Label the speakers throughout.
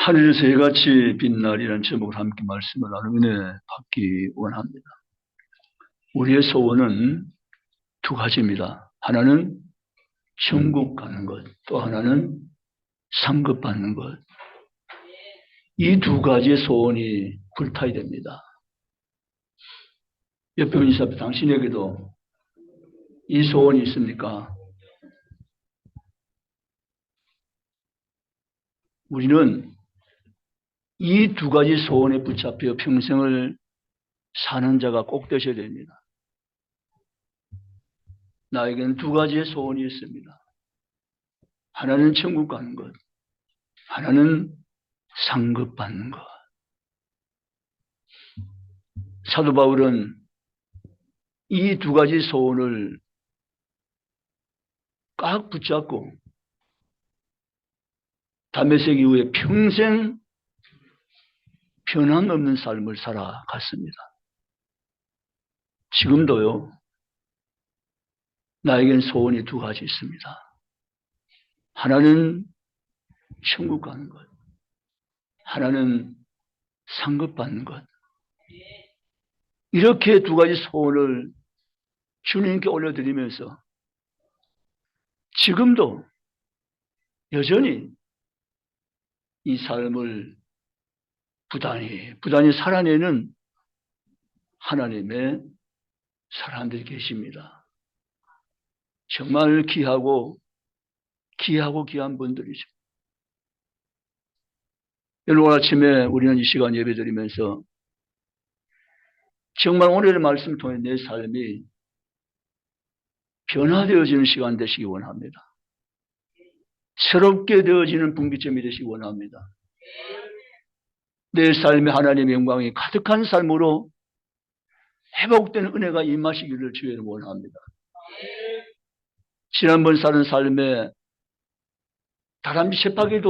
Speaker 1: 하늘에서 해같이 빛날이라는 제목으로 함께 말씀을 나누는 은혜 받기 원합니다. 우리의 소원은 두 가지입니다. 하나는 천국 가는 것, 또 하나는 상급 받는 것. 이 두 가지의 소원이 불타야 됩니다. 옆에 있는 사람, 당신에게도 이 소원이 있습니까? 우리는 이 두 가지 소원에 붙잡혀 평생을 사는 자가 꼭 되셔야 됩니다. 나에게는 두 가지의 소원이 있습니다. 하나는 천국 가는 것, 하나는 상급 받는 것. 사도 바울은 이 두 가지 소원을 꽉 붙잡고 담메색 이후에 평생 변함없는 삶을 살아갔습니다. 지금도요, 나에겐 소원이 두 가지 있습니다. 하나는 천국 가는 것, 하나는 상급 받는 것. 이렇게 두 가지 소원을 주님께 올려드리면서 지금도 여전히 이 삶을 부단히 살아내는 하나님의 사람들이 계십니다. 정말 귀한 분들이죠. 여러분, 오늘 아침에 우리는 이 시간 예배드리면서 정말 오늘의 말씀을 통해 내 삶이 변화되어지는 시간 되시기 원합니다. 새롭게 되어지는 분기점이 되시기 원합니다. 내 삶에 하나님의 영광이 가득한 삶으로 회복되는 은혜가 임하시기를 주의 원합니다. 지난번 사는 삶에 다람쥐 쳇바퀴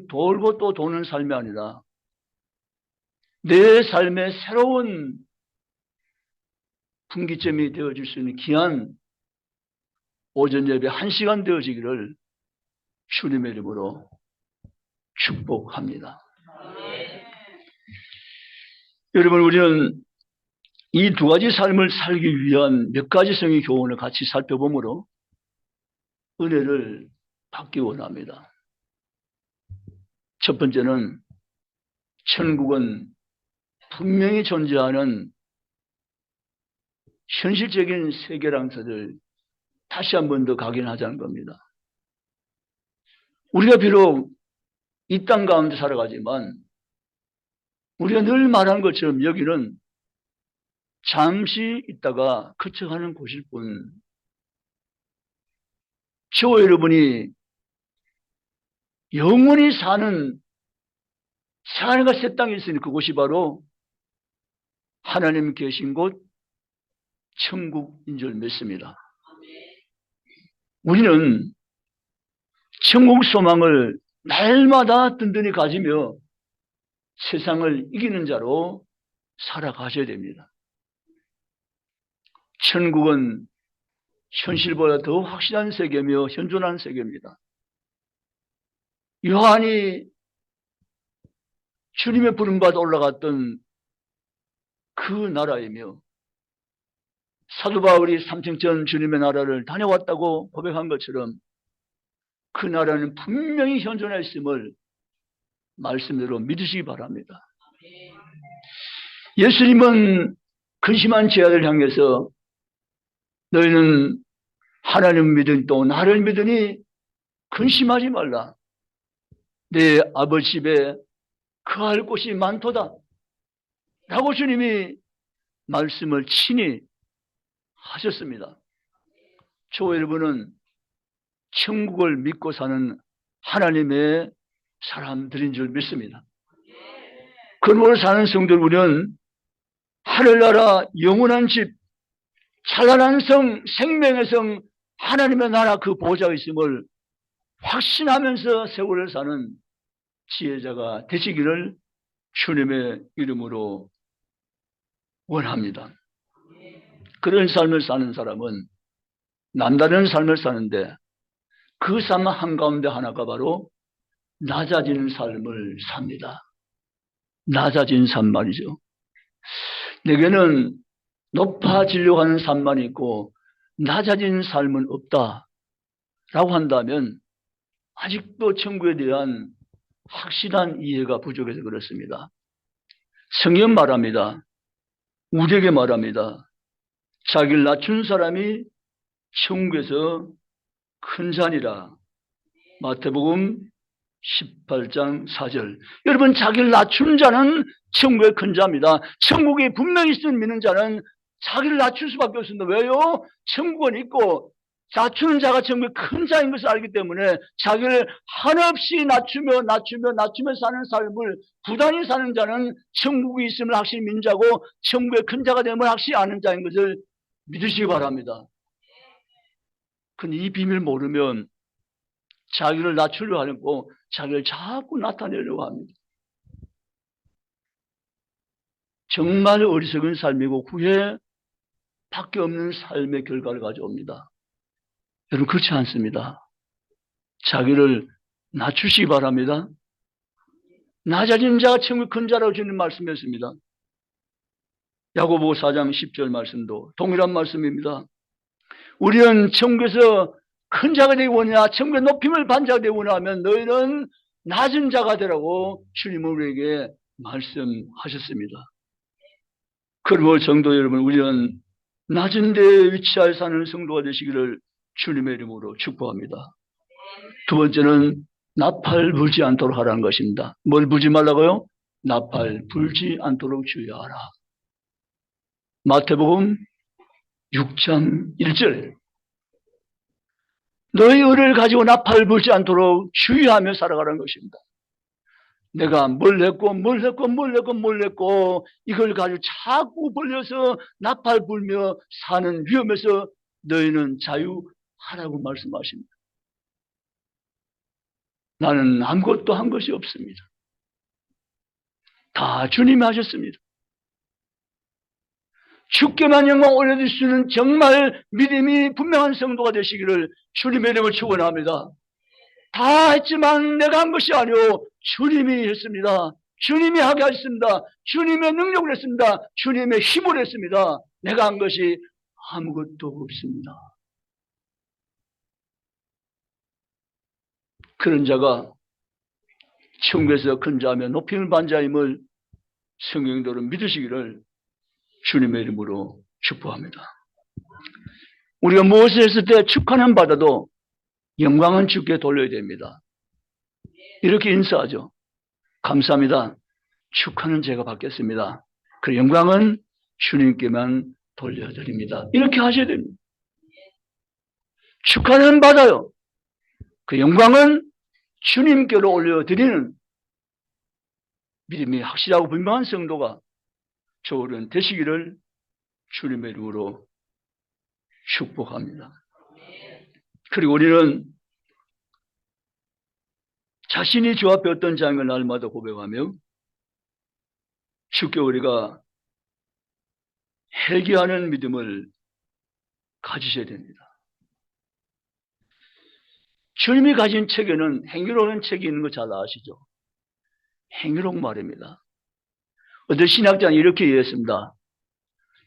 Speaker 1: 돌고 또 도는 삶이 아니라 내 삶의 새로운 분기점이 되어질 수 있는 귀한 오전 예배 1시간 되어지기를 주님의 이름으로 축복합니다. 여러분, 우리는 이 두 가지 삶을 살기 위한 몇 가지 성의 교훈을 같이 살펴보므로 은혜를 받기 원합니다. 첫 번째는 천국은 분명히 존재하는 현실적인 세계라는 것을 다시 한 번 더 각인하자는 겁니다. 우리가 비록 이 땅 가운데 살아가지만 우리가 늘 말하는 것처럼 여기는 잠시 있다가 거쳐가는 곳일 뿐, 저와 여러분이 영원히 사는 새하늘과 새 땅이 있으니 그곳이 바로 하나님 계신 곳 천국인 줄 믿습니다. 우리는 천국 소망을 날마다 든든히 가지며 세상을 이기는 자로 살아가셔야 됩니다. 천국은 현실보다 더 확실한 세계며 현존한 세계입니다. 요한이 주님의 부름받아 올라갔던 그 나라이며 사도 바울이 삼층천 주님의 나라를 다녀왔다고 고백한 것처럼 그 나라는 분명히 현존해 있음을 말씀대로 믿으시기 바랍니다. 예수님은 근심한 제자를 향해서 너희는 하나님을 믿으니 또 나를 믿으니 근심하지 말라. 내 아버지 집에 거할 곳이 많도다 라고 주님이 말씀을 친히 하셨습니다. 저와 여러분은 천국을 믿고 사는 하나님의 사람들인 줄 믿습니다. 그러므로 사는 성도들, 우리는 하늘나라 영원한 집, 찬란한 성, 생명의 성, 하나님의 나라 그 보좌가 있음을 확신하면서 세월을 사는 지혜자가 되시기를 주님의 이름으로 원합니다. 그런 삶을 사는 사람은 남다른 삶을 사는데 그 삶 한가운데 하나가 바로 낮아지는 삶을 삽니다. 낮아진 삶 말이죠. 내게는 높아지려고 하는 삶만 있고 낮아진 삶은 없다라고 한다면 아직도 천국에 대한 확실한 이해가 부족해서 그렇습니다. 성경 말합니다. 우리에게 말합니다. 자기를 낮춘 사람이 천국에서 큰 자니라. 마태복음 18장 4절. 여러분, 자기를 낮춘 자는 천국의 큰 자입니다. 천국에 분명히 있음을 믿는 자는 자기를 낮출 수밖에 없습니다. 왜요? 천국은 있고 낮추는 자가 천국의 큰 자인 것을 알기 때문에 자기를 한없이 낮추며 사는 삶을 부단히 사는 자는 천국이 있음을 확실히 믿는 자고 천국의 큰 자가 되면 확실히 아는 자인 것을 믿으시기 바랍니다. 근데 이 비밀을 모르면 자기를 낮추려고 하고 자기를 자꾸 나타내려고 합니다. 정말 어리석은 삶이고 후회밖에 없는 삶의 결과를 가져옵니다. 여러분, 그렇지 않습니다. 자기를 낮추시기 바랍니다. 낮아진 자가 천국의 큰 자라고 주님 말씀했습니다. 야고보 4장 10절 말씀도 동일한 말씀입니다. 우리는 천국에서 큰 자가 되기 원하냐, 천국의 높임을 받는 자가 되기 원하면 너희는 낮은 자가 되라고 주님은 우리에게 말씀하셨습니다. 그러므로 성도 여러분, 우리는 낮은 데에 위치하여 사는 성도가 되시기를 주님의 이름으로 축복합니다. 두 번째는 나팔 불지 않도록 하라는 것입니다. 뭘 불지 말라고요? 나팔 불지 않도록 주의하라. 마태복음 6장 1절. 너희 의를 가지고 나팔 불지 않도록 주의하며 살아가라는 것입니다. 내가 뭘 했고 이걸 가지고 자꾸 벌려서 나팔 불며 사는 위험에서 너희는 자유하라고 말씀하십니다. 나는 아무것도 한 것이 없습니다. 다 주님이 하셨습니다. 주께만 영광 올려주시는 정말 믿음이 분명한 성도가 되시기를 주님의 이름을 축원합니다. 다 했지만 내가 한 것이 아니오 주님이 했습니다. 주님이 하게 하셨습니다. 주님의 능력을 했습니다. 주님의 힘을 했습니다. 내가 한 것이 아무것도 없습니다. 그런 자가 천국에서 큰 자며 높임을 받는 자임을 성경대로 믿으시기를 주님의 이름으로 축복합니다. 우리가 무엇을 했을 때 축하는 받아도 영광은 주께 돌려야 됩니다. 이렇게 인사하죠. 감사합니다. 축하는 제가 받겠습니다. 그 영광은 주님께만 돌려드립니다. 이렇게 하셔야 됩니다. 축하는 받아요. 그 영광은 주님께로 올려드리는 믿음이 확실하고 분명한 성도가 저울은 되시기를 주님의 이름으로 축복합니다. 그리고 우리는 자신이 주 앞에 어떤 자인 걸 날마다 고백하며 주께 우리가 회개하는 믿음을 가지셔야 됩니다. 주님이 가진 책에는 행위로운 책이 있는 거 잘 아시죠? 행위록 말입니다. 어떤 신학자는 이렇게 이해했습니다.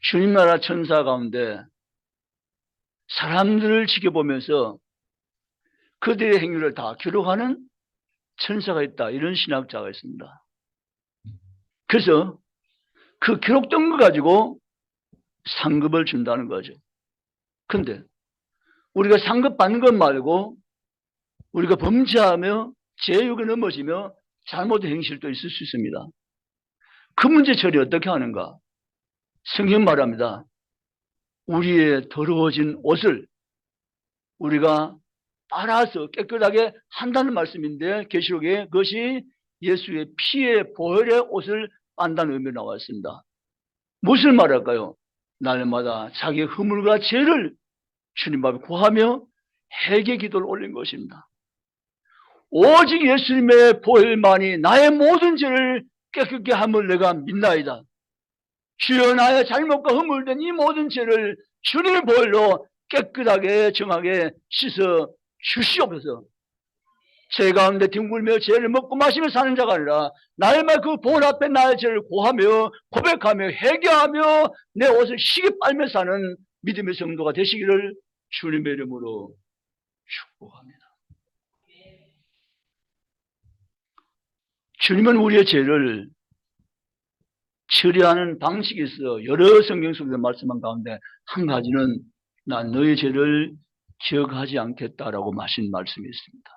Speaker 1: 주님 나라 천사 가운데 사람들을 지켜보면서 그들의 행위를 다 기록하는 천사가 있다. 이런 신학자가 있습니다. 그래서 그 기록된 거 가지고 상급을 준다는 거죠. 그런데 우리가 상급 받는 것 말고 우리가 범죄하며 제육에 넘어지며 잘못된 행실도 있을 수 있습니다. 그 문제 처리 어떻게 하는가? 성경 말합니다. 우리의 더러워진 옷을 우리가 빨아서 깨끗하게 한다는 말씀인데 계시록에 그것이 예수의 피의 보혈의 옷을 빤다는 의미로 나와 있습니다. 무엇을 말할까요? 날마다 자기의 허물과 죄를 주님 앞에 구하며 회개 기도를 올린 것입니다. 오직 예수님의 보혈만이 나의 모든 죄를 깨끗게 함을 내가 믿나이다. 주여 나의 잘못과 허물된 이 모든 죄를 주님의 보혈로 깨끗하게 정하게 씻어 주시옵소서. 죄 가운데 뒹굴며 죄를 먹고 마시며 사는 자가 아니라 나의 말 그 본 앞에 나의 죄를 고하며 고백하며 회개하며 내 옷을 희게 빨며 사는 믿음의 성도가 되시기를 주님의 이름으로 축복합니다. 주님은 우리의 죄를 처리하는 방식이 있어 여러 성경 속에서 말씀한 가운데 한 가지는 난 너의 죄를 기억하지 않겠다라고 하신 말씀이 있습니다.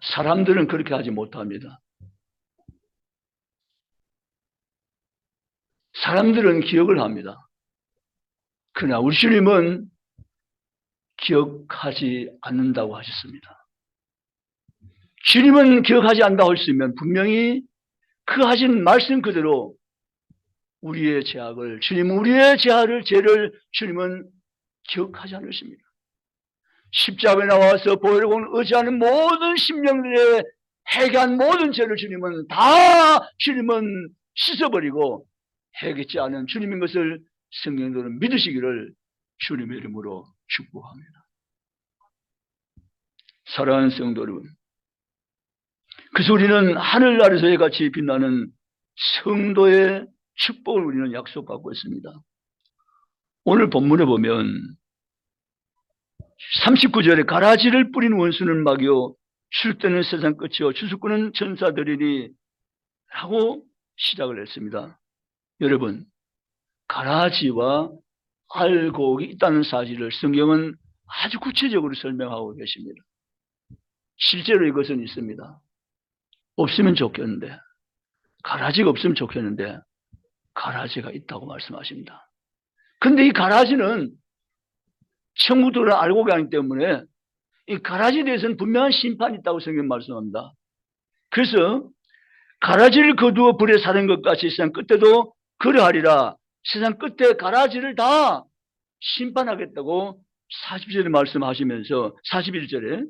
Speaker 1: 사람들은 그렇게 하지 못합니다. 사람들은 기억을 합니다. 그러나 우리 주님은 기억하지 않는다고 하셨습니다. 주님은 기억하지 않는다고 했으면 분명히 그 하신 말씀 그대로 우리의 죄악을, 주님은 우리의 죄를 주님은 기억하지 않으십니다. 십자가에 나와서 보혈공을 의지하는 모든 심령들의 해결한 모든 죄를 주님은 씻어버리고 해결치 않은 주님인 것을 성령들은 믿으시기를 주님의 이름으로 축복합니다. 사랑하는 성도 여러분, 그래서 우리는 하늘나라에서 해같이 빛나는 성도의 축복을 우리는 약속받고 있습니다. 오늘 본문에 보면 39절에 가라지를 뿌린 원수는 막이요 출때는 세상 끝이요 주수꾼은 천사들이니 라고 시작을 했습니다. 여러분, 가라지와 알곡이 있다는 사실을 성경은 아주 구체적으로 설명하고 계십니다. 실제로 이것은 있습니다. 없으면 좋겠는데, 가라지가 없으면 좋겠는데 가라지가 있다고 말씀하십니다. 근데 이 가라지는 천국 들어오는 알곡이 아니기 때문에 이 가라지에 대해서는 분명한 심판이 있다고 성경 말씀합니다. 그래서 가라지를 거두어 불에 사는 것 같이 세상 끝에도 그러하리라. 세상 끝에 가라지를 다 심판하겠다고 40절에 말씀하시면서 41절에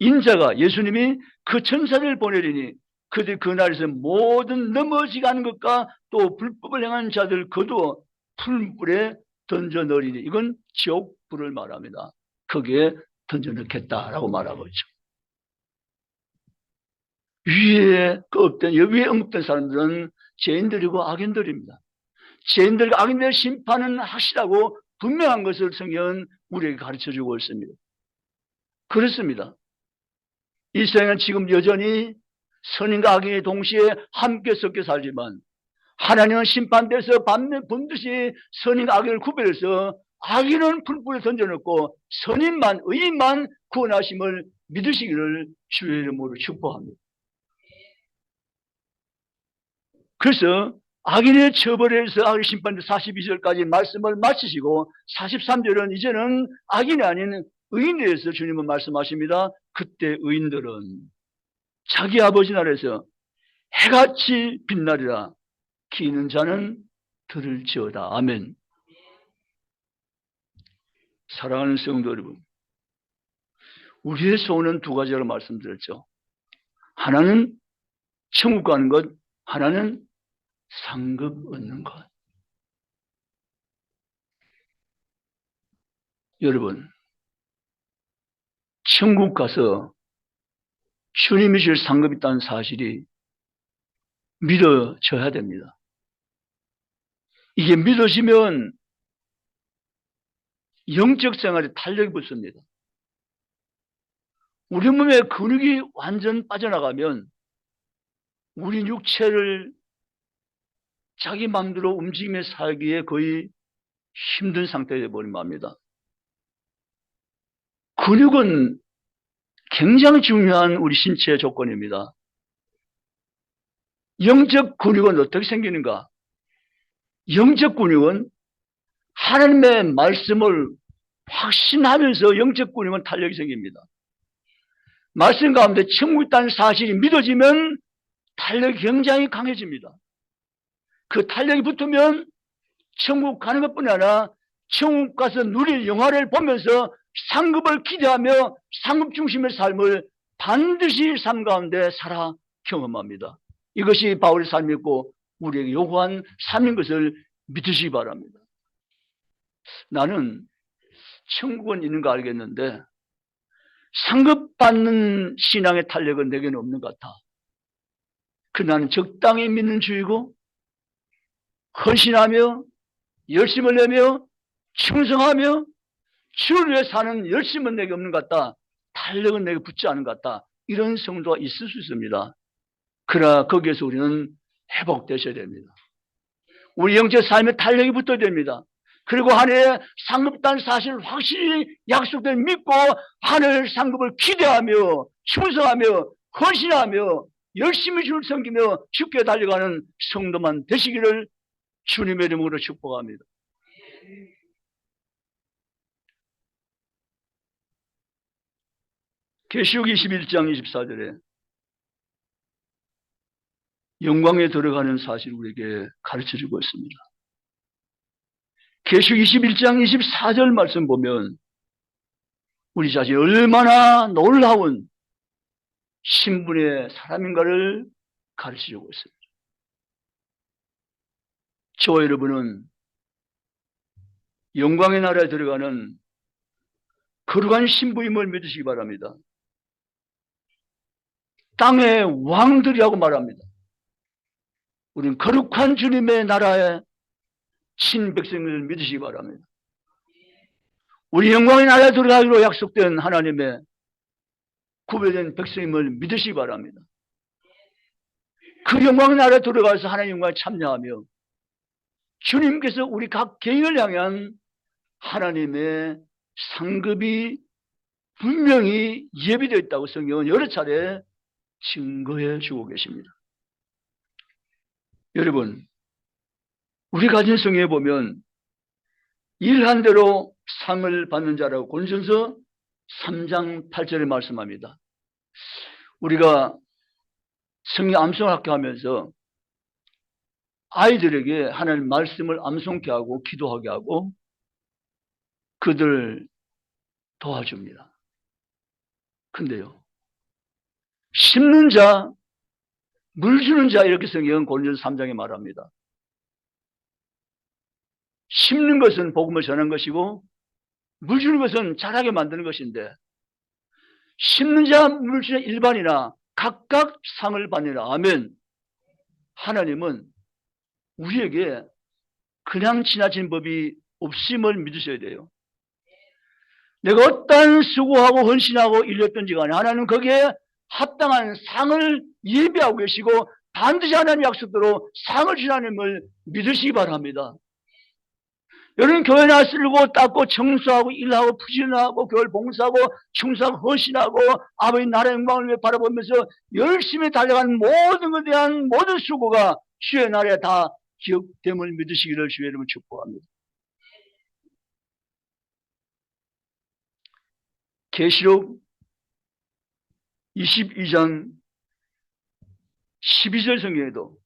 Speaker 1: 인자가 예수님이 그 천사를 보내리니 그들이 그날에서 모든 넘어지가는 것과 또 불법을 행하는 자들 거두어 풀불에 던져 넣으리니 이건 지옥불을 말합니다. 거기에 던져 넣겠다라고 말하고 있죠. 위에 언급된 사람들은 죄인들이고 악인들입니다. 죄인들과 악인들의 심판은 확실하고 분명한 것을 성경은 우리에게 가르쳐주고 있습니다. 그렇습니다. 이 세상은 지금 여전히 선인과 악인이 동시에 함께 섞여 살지만 하나님은 심판대에서 반드시 선인과 악인을 구별해서 악인은 풀불에 던져놓고 선인만 의인만 구원하심을 믿으시기를 주의 이름으로 축복합니다. 그래서 악인의 처벌에서 악의 심판대 42절까지 말씀을 마치시고 43절은 이제는 악인이 아닌 의인에 대해서 주님은 말씀하십니다. 그때 의인들은 자기 아버지 나라에서 해같이 빛나리라. 기는 자는 들을지어다. 아멘. 사랑하는 성도 여러분, 우리의 소원은 두 가지라고 말씀드렸죠. 하나는 천국 가는 것, 하나는 상급 얻는 것. 여러분, 천국 가서 주님이 주실 상급이 있다는 사실이 믿어져야 됩니다. 이게 믿어지면 영적 생활에 탄력이 붙습니다. 우리 몸의 근육이 완전 빠져나가면 우리 육체를 자기 마음대로 움직이며 살기에 거의 힘든 상태가 되어버린 겁니다. 근육은 굉장히 중요한 우리 신체의 조건입니다. 영적 근육은 어떻게 생기는가? 영적 근육은 하나님의 말씀을 확신하면서 영적 근육은 탄력이 생깁니다. 말씀 가운데 천국 있다는 사실이 믿어지면 탄력이 굉장히 강해집니다. 그 탄력이 붙으면 천국 가는 것뿐 아니라 천국 가서 누릴 영화를 보면서 상급을 기대하며 상급 중심의 삶을 반드시 삶 가운데 살아 경험합니다. 이것이 바울의 삶이었고 우리에게 요구한 삶인 것을 믿으시기 바랍니다. 나는 천국은 있는 거 알겠는데 상급받는 신앙의 탄력은 내게는 없는 것 같아. 나는 적당히 믿는 주이고 헌신하며 열심을 내며 충성하며 주를 위해 사는 열심은 내게 없는 것 같다. 탄력은 내게 붙지 않은 것 같다. 이런 성도가 있을 수 있습니다. 그러나 거기에서 우리는 회복되셔야 됩니다. 우리 영적 삶에 탄력이 붙어야 됩니다. 그리고 하늘의 상급단 사실을 확실히 약속을 믿고 하늘 상급을 기대하며 충성하며 헌신하며 열심히 주를 섬기며 죽게 달려가는 성도만 되시기를 주님의 이름으로 축복합니다. 계시록 21장 24절에 영광에 들어가는 사실을 우리에게 가르쳐주고 있습니다. 계시록 21장 24절 말씀 보면 우리 자신이 얼마나 놀라운 신분의 사람인가를 가르쳐주고 있습니다. 저와 여러분은 영광의 나라에 들어가는 거룩한 신부임을 믿으시기 바랍니다. 땅의 왕들이라고 말합니다. 우리는 거룩한 주님의 나라의 신백성을 믿으시기 바랍니다. 우리 영광의 나라에 들어가기로 약속된 하나님의 구별된 백성임을 믿으시기 바랍니다. 그 영광의 나라에 들어가서 하나님의 영광에 참여하며 주님께서 우리 각 개인을 향한 하나님의 상급이 분명히 예비되어 있다고 성경은 여러 차례 증거해 주고 계십니다. 여러분, 우리 가진 성경에 보면 일한 대로 상을 받는 자라고 고린도전서 3장 8절에 말씀합니다. 우리가 성경 암송학교 하면서 아이들에게 하나님 말씀을 암송케 하고 기도하게 하고 그들 도와줍니다. 근데요, 심는 자, 물 주는 자, 이렇게 성경은 고린도전서 3장에 말합니다. 심는 것은 복음을 전하는 것이고 물 주는 것은 자라게 만드는 것인데 심는 자, 물 주는 일반이나 각각 상을 받느라. 아멘. 하나님은 우리에게 그냥 지나친 법이 없음을 믿으셔야 돼요. 내가 어떠한 수고하고 헌신하고 일렸든지 간에 하나님은 거기에 합당한 상을 예비하고 계시고 반드시 하나님 약속대로 상을 주시는 믿으시기 바랍니다. 여러분 교회나 쓸고 닦고 청소하고 일하고 부진하고 교회를 봉사하고 충성하고 헌신하고 아버지 나라의 영광을 위해 바라보면서 열심히 달려가는 모든 것에 대한 모든 수고가 주의 나라에 다 기억됨을 믿으시기를 주의 이름으로 축복합니다. 계시록 22장 12절 성경에도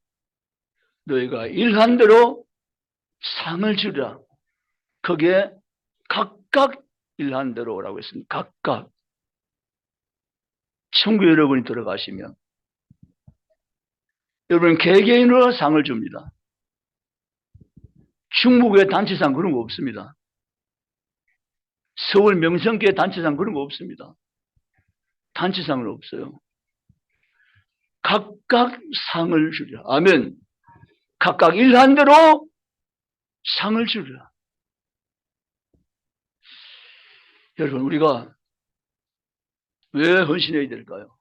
Speaker 1: 너희가 일한 대로 상을 주리라. 거기에 각각 일한 대로라고 했습니다. 각각. 천국 여러분이 들어가시면 여러분 개개인으로 상을 줍니다. 충북의 단체상 그런 거 없습니다. 서울 명성교회 단체상 그런 거 없습니다. 단체상은 없어요. 각각 상을 주리라. 아멘. 각각 일한 대로 상을 주리라. 여러분 우리가 왜 헌신해야 될까요?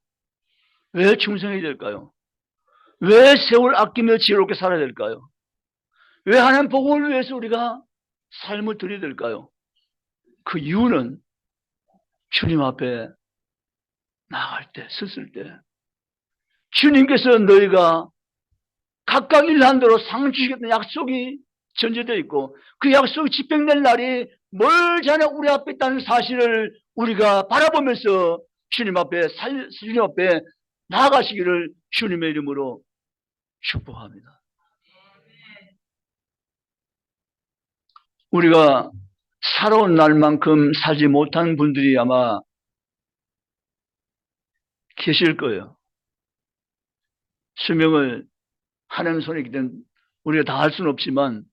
Speaker 1: 왜 충성해야 될까요? 왜 세월 아끼며 지혜롭게 살아야 될까요? 왜 하나님 복음을 위해서 우리가 삶을 드려야 될까요? 그 이유는 주님 앞에 나갈 때, 섰을 때 주님께서 너희가 각각 일한 대로 상 주시겠다는 약속이 전제되어 있고 그 약속이 집행될 날이 멀지 않아 우리 앞에 있다는 사실을 우리가 바라보면서 주님 앞에 나아가시기를 주님의 이름으로 축복합니다. 우리가 살아온 날만큼 살지 못한 분들이 아마 계실 거예요. 수명을 하나님 손에 있기 때문에 우리가 다 할 수는 없지만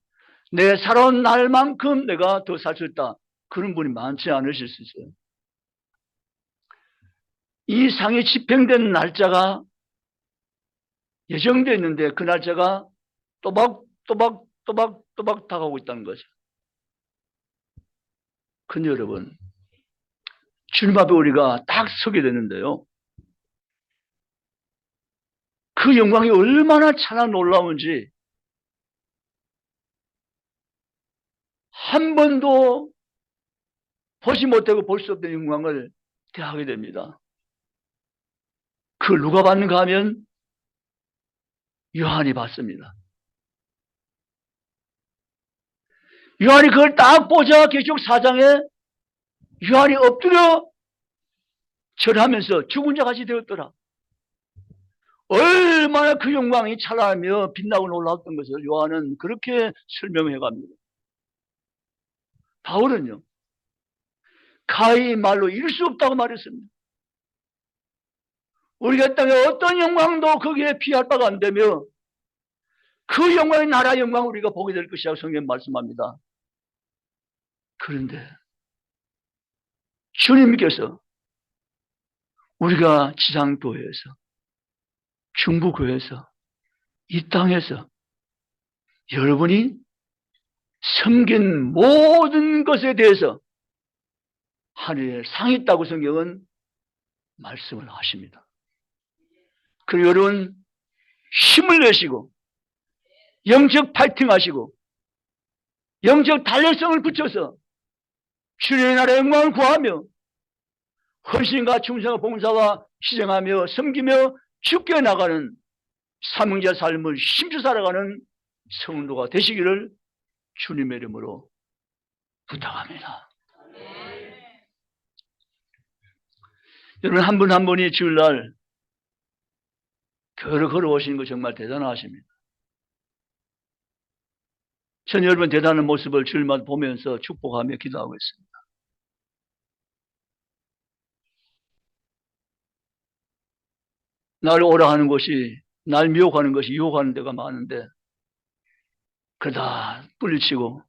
Speaker 1: 내 살아온 날만큼 내가 더 살 수 있다. 그런 분이 많지 않으실 수 있어요. 이 상이 집행된 날짜가 예정되어 있는데 그 날짜가 또박 다가오고 있다는 거죠. 근데 여러분, 주님 앞에 우리가 딱 서게 되는데요. 그 영광이 얼마나 찬란 놀라운지 한 번도 보지 못하고 볼 수 없는 영광을 대하게 됩니다. 그걸 누가 봤는가 하면 요한이 봤습니다. 요한이 그걸 딱 보자 계시록 4장에 요한이 엎드려 절하면서 죽은 자 같이 되었더라. 얼마나 그 영광이 찬란하며 빛나고 놀라웠던 것을 요한은 그렇게 설명해 갑니다. 바울은요, 가히 말로 이룰 수 없다고 말했습니다. 우리가 땅에 어떤 영광도 거기에 비할 바가 안 되며 그 영광의 나라 영광을 우리가 보게 될 것이라고 성경 말씀합니다. 그런데 주님께서 우리가 지상교회에서 중부교회에서 이 땅에서 여러분이 섬긴 모든 것에 대해서 하늘에 상이 있다고 성경은 말씀을 하십니다. 그리고 여러분 힘을 내시고 영적 파이팅 하시고 영적 단련성을 붙여서 주님의 나라의 영광을 구하며 헌신과 충성과 봉사와 희생하며 섬기며 죽게 나가는 사명자 삶을 힘써 살아가는 성도가 되시기를 주님의 이름으로 부탁합니다. 여러분 한 분 한 분이 주일날 걸어오시는 거 정말 대단하십니다. 전 여러분 대단한 모습을 주일마다 보면서 축복하며 기도하고 있습니다. 날 오라 하는 것이, 날 미혹하는 것이 유혹하는 데가 많은데 그러다 뿌리치고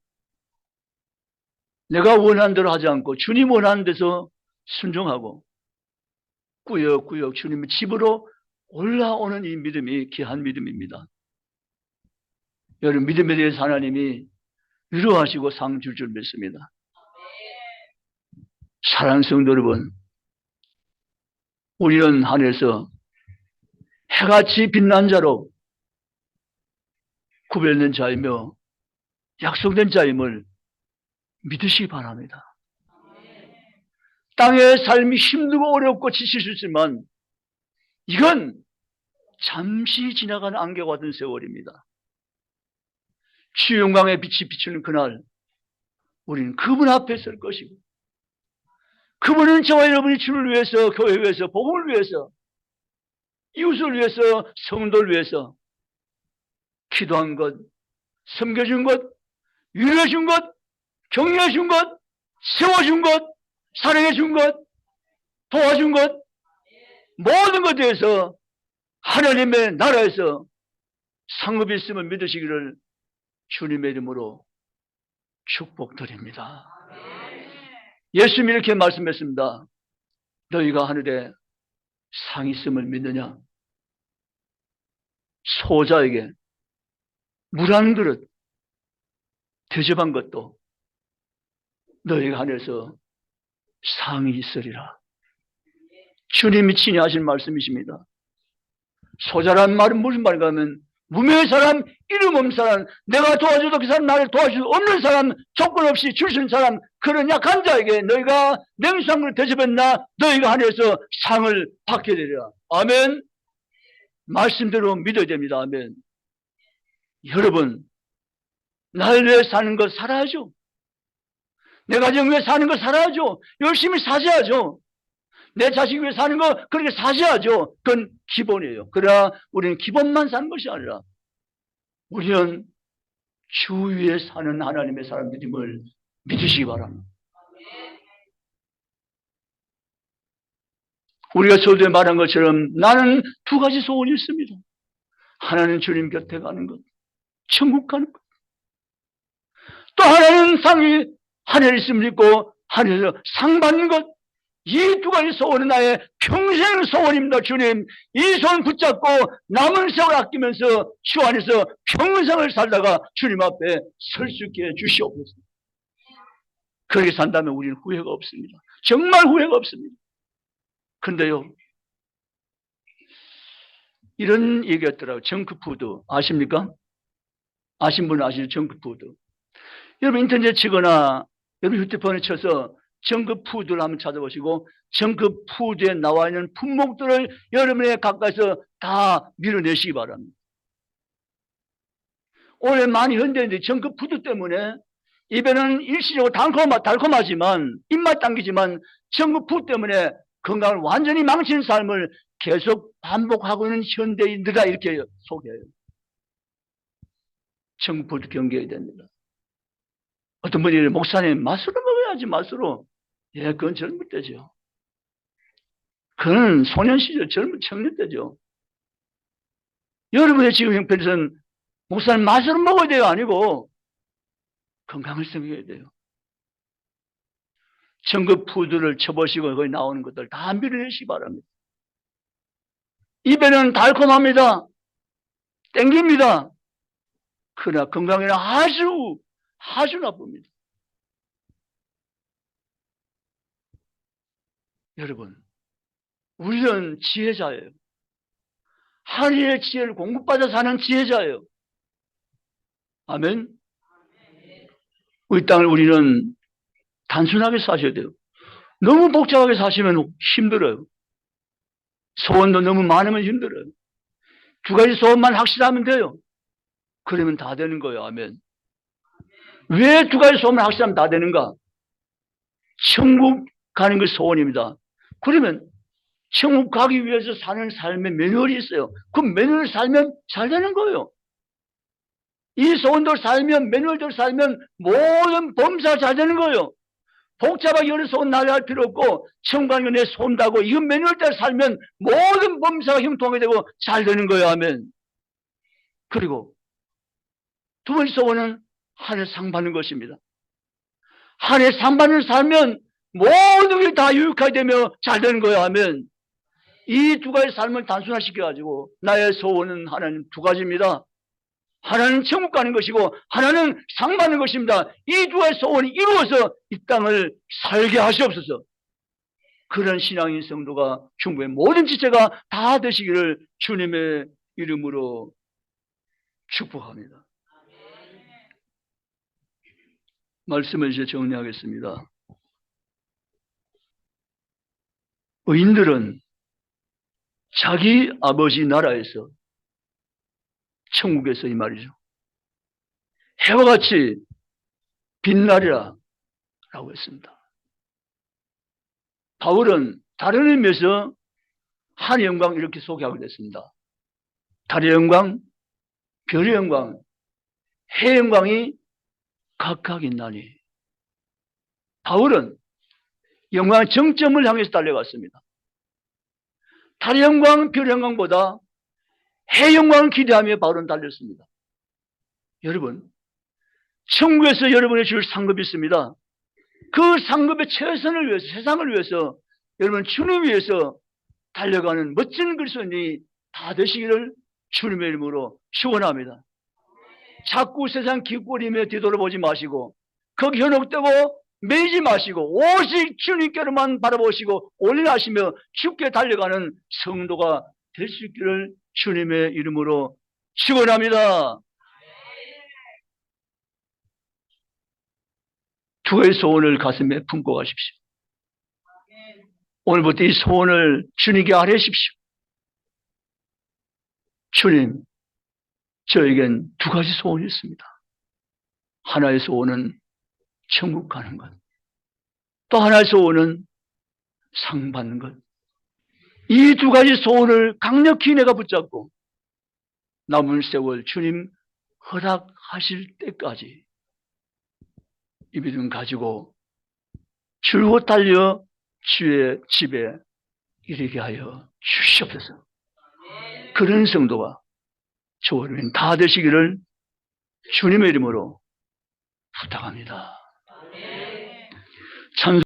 Speaker 1: 내가 원하는 대로 하지 않고 주님 원하는 데서 순종하고 꾸역꾸역 주님의 집으로 올라오는 이 믿음이 귀한 믿음입니다. 여러분 믿음에 대해서 하나님이 위로하시고 상 줄 줄 믿습니다. 사랑하는 성도 여러분, 우리는 하늘에서 해같이 빛난 자로 구별된 자이며 약속된 자임을 믿으시기 바랍니다. 땅의 삶이 힘들고 어렵고 지칠 수 있지만 이건 잠시 지나가는 안개와 같은 세월입니다. 주의 영광의 빛이 비추는 그날 우리는 그분 앞에 설 것이고 그분은 저와 여러분이 주를 위해서, 교회를 위해서, 복음을 위해서, 이웃을 위해서, 성도를 위해서 기도한 것, 섬겨준 것, 위로해준 것, 격려해준 것, 세워준 것, 사랑해준 것, 도와준 것, 모든 것에 대해서 하나님의 나라에서 상급이 있음을 믿으시기를 주님의 이름으로 축복드립니다. 예수님이 이렇게 말씀했습니다. 너희가 하늘에 상이 있음을 믿느냐? 소자에게 물 한 그릇 대접한 것도 너희가 하늘에서 상이 있으리라. 주님이 친히 하신 말씀이십니다. 소자란 말은 무슨 말인가 하면 무명의 사람, 이름 없는 사람, 내가 도와줘도 그 사람 나를 도와줄 수 없는 사람, 조건 없이 줄 수 있는 사람, 그런 약한 자에게 너희가 냉수한 대접했나 너희가 하늘에서 상을 받게 되리라. 아멘. 말씀대로 믿어야 됩니다. 아멘. 여러분, 날 위해 사는 것 살아야죠. 내 가정 위해 사는 것 살아야죠. 열심히 사셔야죠. 내 자식 위해 사는 거 그렇게 사셔야죠. 그건 기본이에요. 그러나 우리는 기본만 사는 것이 아니라 우리는 주 위에 사는 하나님의 사람들임을 믿으시기 바랍니다. 우리가 서두에 말한 것처럼 나는 두 가지 소원이 있습니다. 하나는 주님 곁에 가는 것, 천국 가는 것. 또 하나는 상이 하늘에 있음을 믿고 하늘에서 상 받는 것, 이 두 가지 소원은 나의 평생 소원입니다. 주님, 이 손 붙잡고 남은 세월 아끼면서 주 안에서 평생을 살다가 주님 앞에 설 수 있게 해주시옵소서. 그렇게 산다면 우리는 후회가 없습니다. 정말 후회가 없습니다. 근데요, 이런 얘기였더라고요. 정크푸드 아십니까? 아신 분은 아시죠? 정크푸드. 여러분 인터넷 치거나 여러분 휴대폰에 쳐서 정크푸드를 한번 찾아보시고 정크푸드에 나와 있는 품목들을 여러분의 가까이서 다 밀어내시기 바랍니다. 오늘 많이 현대인들이 정크푸드 때문에 입에는 일시적으로 달콤하지만 입맛 당기지만 정크푸드 때문에 건강을 완전히 망치는 삶을 계속 반복하고 있는 현대인들이다 이렇게 소개해요. 정크푸드 경계해야 됩니다. 어떤 분이 목사님 맛으로 먹어야지 맛으로. 예, 그건 젊을 때죠. 그건 소년 시절 젊은 청년 때죠. 여러분의 지금 형편에서는 목사님 맛으로 먹어야 돼요 아니고 건강을 생각해야 돼요. 정크푸드를 쳐보시고 거기 나오는 것들 다 밀어내시기 바랍니다. 입에는 달콤합니다. 땡깁니다. 그러나 건강에는 아주 나쁩니다. 여러분, 우리는 지혜자예요. 하늘의 지혜를 공급받아 사는 지혜자예요. 아멘. 우리 땅을 우리는 단순하게 사셔야 돼요. 너무 복잡하게 사시면 힘들어요. 소원도 너무 많으면 힘들어요. 두 가지 소원만 확실하면 돼요. 그러면 다 되는 거예요. 아멘. 왜 두 가지 소원만 확실하면 다 되는가? 천국 가는 게 소원입니다. 그러면 천국 가기 위해서 사는 삶의 매뉴얼이 있어요. 그 매뉴얼을 살면 잘 되는 거예요. 이 소원대로 살면, 매뉴얼대로 살면 모든 범사가 잘 되는 거예요. 복잡하게 여러 소원 날려할 필요 없고 천국 가는 게 내 소원다고 이건 매뉴얼대로 살면 모든 범사가 형통하게 되고 잘 되는 거예요. 아멘. 그리고 두 번째 소원은 하늘 상 받는 것입니다. 하늘 상 받는 살면 모든 게 다 유익하게 되며 잘 되는 거예요. 아멘. 이 두 가지 삶을 단순화시켜가지고 나의 소원은 하나님 두 가지입니다. 하나는 천국 가는 것이고 하나는 상 받는 것입니다. 이 두 가지 소원이 이루어서 이 땅을 살게 하시옵소서. 그런 신앙인 성도가 중국의 모든 지체가 다 되시기를 주님의 이름으로 축복합니다. 말씀을 이제 정리하겠습니다. 의인들은 자기 아버지 나라에서 천국에서 이 말이죠. 해와 같이 빛나리라 라고 했습니다. 바울은 다른 의미에서 하늘의 영광 이렇게 소개하게 됐습니다. 달의 영광, 별의 영광, 해의 영광이 각각 있나니 바울은 영광의 정점을 향해서 달려갔습니다. 달의 영광, 별의 영광보다 해의 영광을 기대하며 바울은 달렸습니다. 여러분, 천국에서 여러분이 줄 상급이 있습니다. 그 상급의 최선을 위해서, 세상을 위해서, 여러분 주님 위해서 달려가는 멋진 그리스도인이 다 되시기를 주님의 이름으로 축원합니다. 자꾸 세상 기꺼리며 뒤돌아보지 마시고 거기 현혹되고 매이지 마시고 오직 주님께로만 바라보시고 올인하시며 죽게 달려가는 성도가 될 수 있기를 주님의 이름으로 축원합니다. 두 가지 소원을 가슴에 품고 가십시오. 오늘부터 이 소원을 주님께 아뢰십시오. 주님, 저에겐 두 가지 소원이 있습니다. 하나의 소원은 천국 가는 것. 또 하나의 소원은 상 받는 것. 이 두 가지 소원을 강력히 내가 붙잡고 남은 세월 주님 허락하실 때까지 이 믿음 가지고 줄곧 달려 주의 집에 이르게 하여 주시옵소서. 그런 성도가 조언은 다 되시기를 주님의 이름으로 부탁합니다. 찬송